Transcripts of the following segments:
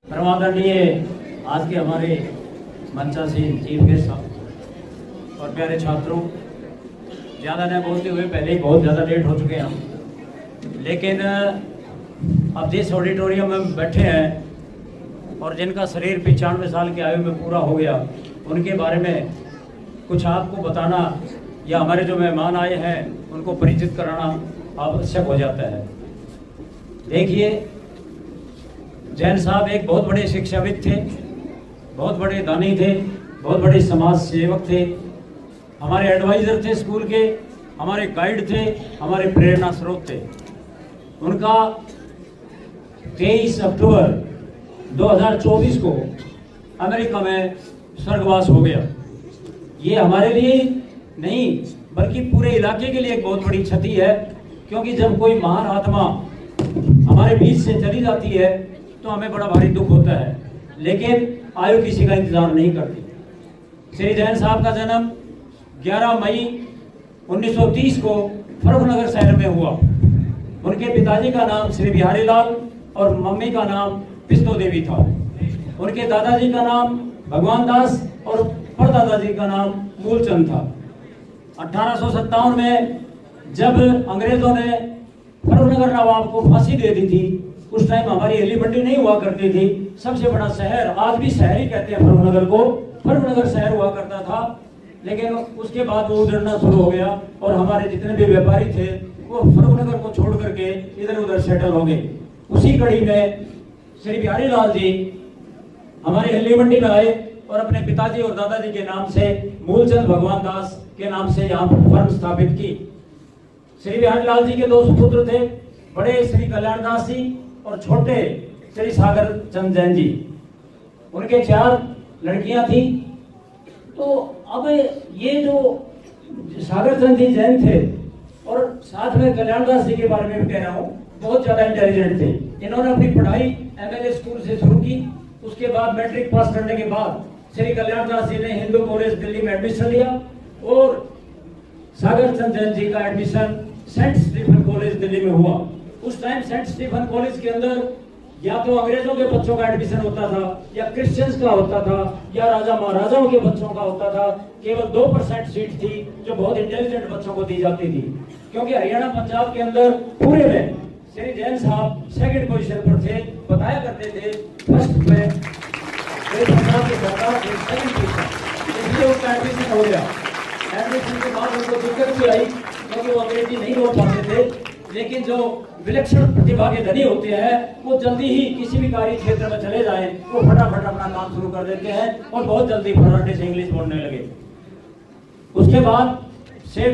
परमादरणीय आज के हमारे मंचासीन चीफ गेस्ट और प्यारे छात्रों, ज़्यादा न बोलते हुए पहले ही बहुत ज़्यादा लेट हो चुके हैं हम, लेकिन अब जिस ऑडिटोरियम में बैठे हैं और जिनका शरीर 95 साल की आयु में पूरा हो गया, उनके बारे में कुछ आपको बताना या हमारे जो मेहमान आए हैं उनको परिचित कराना आवश्यक हो जाता है। देखिए, जैन साहब एक बहुत बड़े शिक्षाविद थे, बहुत बड़े दानी थे, बहुत बड़े समाज सेवक थे, हमारे एडवाइज़र थे स्कूल के, हमारे गाइड थे, हमारे प्रेरणा स्रोत थे। उनका 23 अक्टूबर 2024 को अमेरिका में स्वर्गवास हो गया। ये हमारे लिए नहीं बल्कि पूरे इलाके के लिए एक बहुत बड़ी क्षति है, क्योंकि जब कोई महान आत्मा हमारे बीच से चली जाती है तो हमें बड़ा भारी दुख होता है, लेकिन आयु किसी का इंतजार नहीं करती। श्री जैन साहब का जन्म 11 मई 1930 को फर्रुखनगर शहर में हुआ। उनके पिताजी का नाम श्री बिहारी लाल और मम्मी का नाम पिस्तो देवी था। उनके दादाजी का नाम भगवान दास और परदादाजी का नाम मूलचंद था। 1857 में जब अंग्रेजों ने फर्रुखनगर नवाब को फांसी दे दी थी, उस टाइम हमारी हेली मंडी नहीं हुआ करती थी। सबसे बड़ा शहर, आज भी शहर ही कहते हैं फर्रुखनगर को, फर्रुखनगर शहर हुआ करता था। लेकिन उसके बाद वो उजड़ना शुरू हो गया और हमारे जितने भी व्यापारी थे वो फर्रुखनगर को छोड़ करके इधर उधर सेटल हो गए। उसी कड़ी में श्री बिहारी लाल जी हमारी हेली मंडी में आए और अपने पिताजी और दादाजी के नाम से मूलचंद भगवान दास के नाम से यहाँ पर फर्म स्थापित की। श्री बिहारी लाल जी के 2 सुपुत्र थे, बड़े श्री कल्याण दास जी और छोटे श्री सागर चंद जैन जी। उनके 4 लड़कियां थी। तो अब ये जो सागर चंद जी जैन थे और साथ में कल्याण दास जी के बारे में भी कह रहा हूँ, बहुत ज्यादा इंटेलिजेंट थे। इन्होंने अपनी पढ़ाई एमएलए स्कूल से शुरू की। उसके बाद मैट्रिक पास करने के बाद श्री कल्याण दास जी ने हिंदू कॉलेज दिल्ली में एडमिशन लिया और सागर चंद जैन जी का admission Saint Stephen College Delhi में हुआ। उस टाइम सेंट स्टीफन कॉलेज के अंदर या तो अंग्रेजों के बच्चों का एडमिशन होता था या क्रिश्चियंस का होता था या राजा महाराजाओं के बच्चों का होता था। केवल 2% सीट थी जो बहुत इंटेलिजेंट बच्चों को दी जाती थी, क्योंकि हरियाणा पंजाब के अंदर पूरे में श्री जैन साहब 2nd पोजीशन पर थे। बताया करते थे फर्स्ट में पंजाब के सरकार थे 2nd पोजीशन, इसलिए उसका एडमिशन हो गया। एडमिशन के बाद उनको दिक्कत भी आई क्योंकि वो अंग्रेजी नहीं बोल पाते थे, लेकिन जो विलक्षण प्रतिभा के धनी होते हैं वो जल्दी ही किसी भी कार्य क्षेत्र में चले जाएं, वो फटाफट अपना काम शुरू कर देते हैं और बहुत जल्दी फटाफट से इंग्लिश बोलने लगे। उसके बाद सेठ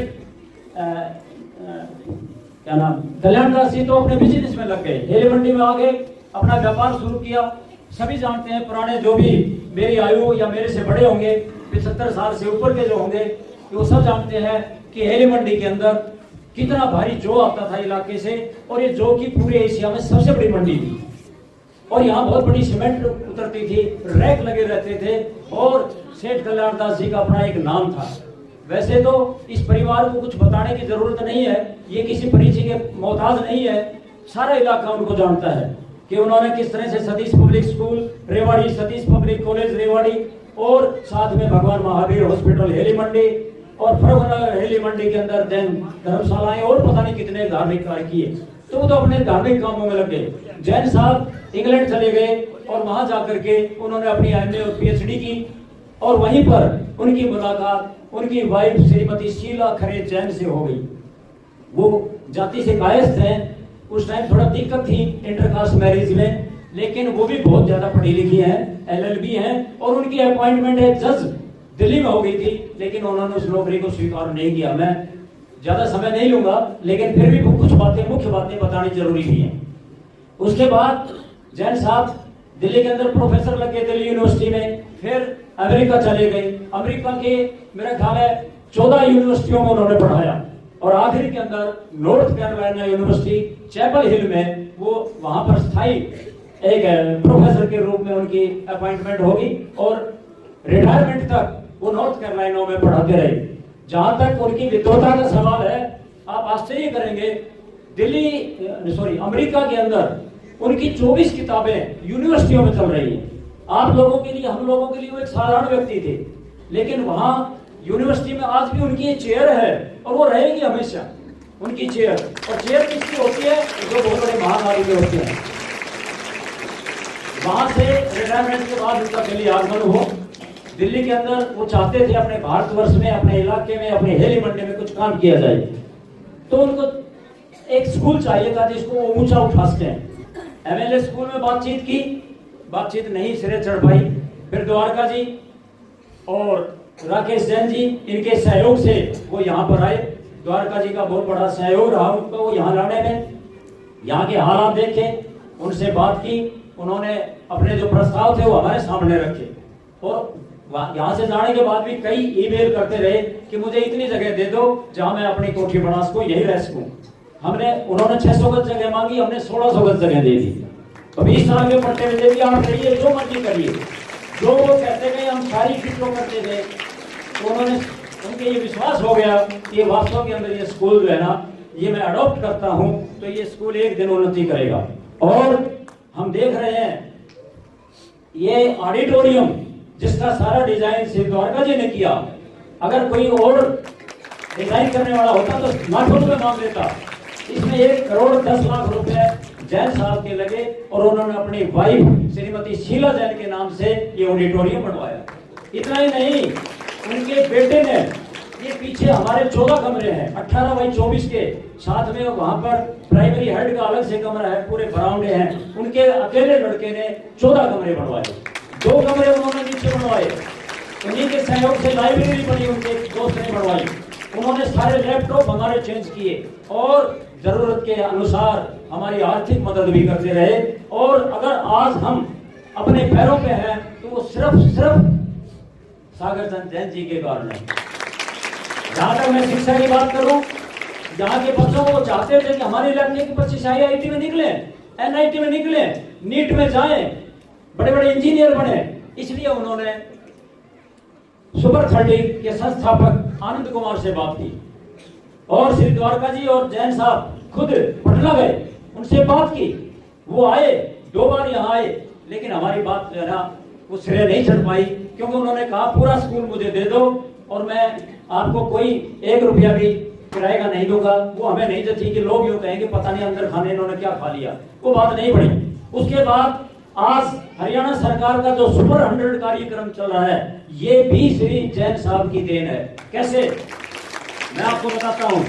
क्या नाम कल्याण दास जी तो अपने बिजनेस में लग गए, हेली मंडी में आ गए, अपना व्यापार शुरू किया। सभी जानते हैं, पुराने जो भी मेरी आयु या मेरे से बड़े होंगे, 75 साल से ऊपर के जो होंगे, वो सब जानते हैं कि हेली मंडी के अंदर कितना भारी जौ आता था इलाके से, और ये जौ की पूरे एशिया में सबसे बड़ी मंडी थी। और यहाँ बहुत बड़ी सीमेंट उतरती थी, रैक लगे रहते थे और सेठ कल्याण दास जी का अपना एक नाम था। वैसे तो इस परिवार को कुछ बताने की जरूरत नहीं है, ये किसी परिचय के मोहताज नहीं है। सारा इलाका उनको जानता है कि उन्होंने किस तरह से Satish public school Rewari, Satish public college Rewari और साथ में भगवान महावीर हॉस्पिटल हेली मंडी और फर्रुखनगर हेली मंडी के अंदर जैन धर्मशालाएं और पता नहीं कितने धार्मिक कार्य किए। तो वो तो अपने धार्मिक कामों में लग गए। जैन साहब इंग्लैंड चले गए और वहां जाकर के उन्होंने अपनी एमए और पीएचडी की और वहीं पर उनकी मुलाकात उनकी वाइफ श्रीमती शीला खरे जैन से हो गई। वो जाति से कायस्थ हैं। उस टाइम थोड़ा दिक्कत थी इंटरकास्ट मैरिज में, लेकिन वो भी बहुत ज्यादा पढ़ी लिखी हैं, LLB हैं और उनकी अपॉइंटमेंट है जज दिल्ली में हो गई थी, लेकिन उन्होंने उस नौकरी को स्वीकार नहीं किया। मैं ज्यादा समय नहीं लूंगा, लेकिन फिर भी कुछ बातें, मुख्य बातें बतानी जरूरी भी हैं। उसके बाद जैन साहब दिल्ली के अंदर प्रोफेसर लग गए दिल्ली यूनिवर्सिटी में, फिर अमेरिका चले गए। अमेरिका के मेरा ख्याल है 14 यूनिवर्सिटियों में उन्होंने पढ़ाया और आखिर के अंदर North Carolina University Chapel Hill में वो वहां पर स्थायी एक प्रोफेसर के रूप में उनकी अपॉइंटमेंट होगी और रिटायरमेंट तक वो नॉर्थ कैरोलिना में पढ़ाते रहे। जहां तक उनकी विद्वता का सवाल है, आप आश्चर्य करेंगे, अमेरिका के अंदर उनकी 24 किताबें यूनिवर्सिटियों में चल रही हैं। आप लोगों के लिए, हम लोगों के लिए वो एक साधारण व्यक्ति थे, लेकिन वहां यूनिवर्सिटी में आज भी उनकी ये चेयर है और वो रहेगी हमेशा उनकी चेयर। और चेयर किसकी होती है? जो बहुत बड़े महानारी के होते हैं। वहां से रिटायरमेंट के बाद उनका दिल्ली आगमन हो। दिल्ली के अंदर वो चाहते थे अपने भारतवर्ष में, अपने इलाके में, अपने हेली मंडी में कुछ काम किया जाए, तो उनको एक स्कूल चाहिए था जिसको वो ऊंचा उठा सकें। एमएलए स्कूल में बातचीत की, बातचीत नहीं सिरे चढ़ पाई। फिर द्वारका जी और राकेश जैन जी, इनके सहयोग से वो यहाँ पर आए। द्वारका जी का बहुत बड़ा सहयोग रहा उनको यहाँ लाने में। यहाँ के हालात देखे, उनसे बात की, उन्होंने अपने जो प्रस्ताव थे वो हमारे सामने रखे। और यहाँ से जाने के बाद भी कई ईमेल करते रहे कि मुझे इतनी जगह दे दो जहां मैं अपनी कोठी बना सकूं, यही रह सकूं। उन्होंने 600 गज जगह मांगी, हमने 1600 गज जगह दे दी। तो 20 साल के पट्टे में दे दिया, आप करिए जो मर्जी करिए। जो वो कहते गए हम सारी फिक्रों करते गए, तो उन्होंने, उनके ये विश्वास हो गया कि ये वास्तव के अंदर ये स्कूल जो है ना, ये मैं अडॉप्ट करता हूं तो ये स्कूल एक दिन उन्नति करेगा। और हम देख रहे हैं ये ऑडिटोरियम जिसका सारा डिजाइन श्री द्वारका जी ने किया, अगर कोई और डिजाइन करने वाला होता तो लाखों रुपए मांग लेता। इसमें 1 करोड़ 10 लाख रुपए जैन साहब के लगे और उन्होंने अपनी वाइफ श्रीमती शीला जैन के नाम से ये ऑडिटोरियम बनवाया। इतना ही नहीं, उनके बेटे ने, ये पीछे हमारे 14 कमरे हैं 18 बाई 24 के, साथ में वहां पर प्राइमरी हेड का अलग से कमरा है, पूरे बरामदे हैं। उनके अकेले लड़के ने 14 कमरे बनवाए, 2 कमरे उन्होंने नीचे बनवाए। उन्हीं के सहयोग से लाइब्रेरी बनी, उनके दोस्त ने बनवाई। उन्होंने सारे लैपटॉप हमारे चेंज किए और जरूरत के अनुसार हमारी आर्थिक मदद भी करते रहे। और अगर आज हम अपने पैरों पे हैं तो वो सिर्फ सागर चंद जैन जी के कारण है। जहां तक मैं शिक्षा की बात करूं, यहाँ के बच्चों को चाहते थे कि हमारे इलाके के बच्चे IIT में निकले, NIT में निकले, नीट में जाएं, बड़े बड़े इंजीनियर बने। इसलिए उन्होंने सुपर 30 के संस्थापक आनंद कुमार से बात की और श्री द्वारका जी और जैन साहब खुद पटना गए, उनसे बात की। वो आए, 2 बार यहाँ आए, लेकिन हमारी बात जो है ना वो सिरे नहीं चढ़ पाई, क्योंकि उन्होंने कहा पूरा स्कूल मुझे दे दो और मैं आपको कोई 1 रुपया भी किराए का नहीं दूंगा। वो हमें नहीं जची कि लोग यूं कहेंगे पता नहीं अंदर खाने इन्होंने क्या खा लिया, वो बात नहीं बढ़ी। उसके बाद आज हरियाणा सरकार का जो सुपर 100 कार्यक्रम चल रहा है, ये भी श्री जैन साहब की देन है। कैसे? मैं आपको बताता हूं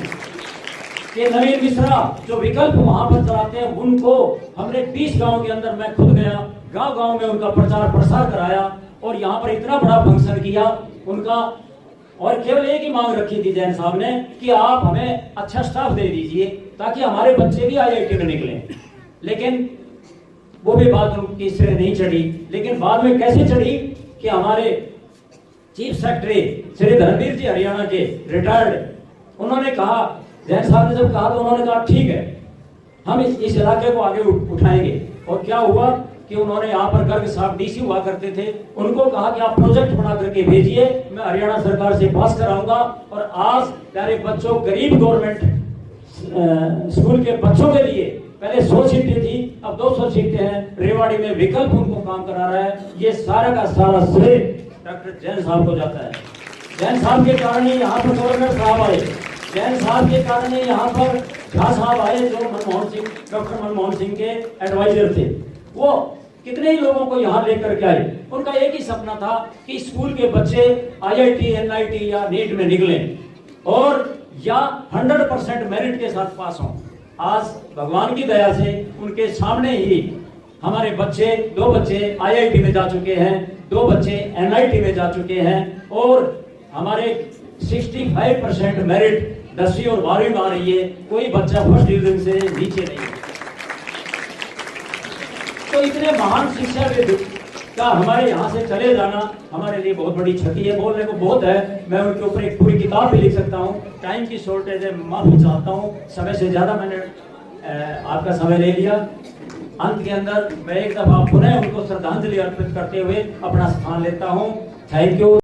कि नवीन मिश्रा जो विकल्प वहां पर चलाते हैं, उनको हमने 20 गांव के अंदर, मैं खुद गया, गांव-गांव में उनका प्रचार प्रसार कराया और यहाँ पर इतना बड़ा फंक्शन किया उनका। और केवल एक ही मांग रखी थी जैन साहब ने कि आप हमें अच्छा स्टाफ दे दीजिए ताकि हमारे बच्चे भी IIT में निकलें। लेकिन वो भी बात उनकी सिरे नहीं चढ़ी। लेकिन बाद में कैसे चढ़ी कि हमारे चीफ सेक्रेटरी श्री धर्मवीर जी हरियाणा के रिटायर्ड, उन्होंने कहा, जैन साहब ने जब कहा तो उन्होंने कहा ठीक है, हम इस इलाके को आगे उठाएंगे। और क्या हुआ कि उन्होंने यहाँ पर गर्ग साहब DC हुआ करते थे, उनको कहा कि आप प्रोजेक्ट बना करके भेजिए, मैं हरियाणा सरकार से पास कराऊंगा। और आज प्यारे बच्चों, गरीब गवर्नमेंट स्कूल के बच्चों के लिए पहले 100 सीटें थी, अब 200 सीटें हैं। रेवाड़ी में विकल्प उनको काम करा रहा है। ये सारा का सारा श्रेय डॉक्टर जैन साहब को जाता है। जैन साहब के कारण ही यहाँ पर गवर्नर साहब आए, जैन साहब के कारण ही यहाँ पर झा साहब आए जो डॉक्टर मनमोहन सिंह के एडवाइजर थे। वो कितने ही लोगों को यहाँ लेकर के आए। उनका एक ही सपना था कि स्कूल के बच्चे IIT, NIT या नीट में निकलें और या 100% मेरिट के साथ पास हों। आज भगवान की दया से उनके सामने ही हमारे बच्चे, 2 बच्चे IIT में जा चुके हैं, 2 बच्चे NIT में जा चुके हैं और हमारे 65% मेरिट 10वीं और 12वीं में आ रही है। कोई बच्चा फर्स्ट डिवीजन से नीचे नहीं है। तो इतने महान शिक्षाविद का हमारे यहाँ से चले जाना हमारे लिए बहुत बड़ी क्षति है। बोलने को बहुत है, मैं उनके ऊपर एक पूरी किताब भी लिख सकता हूँ। टाइम की शॉर्टेज है, माफी चाहता हूँ, समय से ज्यादा मैंने आपका समय ले लिया। अंत के अंदर मैं एक दफा पुनः उनको श्रद्धांजलि अर्पित करते हुए अपना स्थान लेता हूँ। Thank you.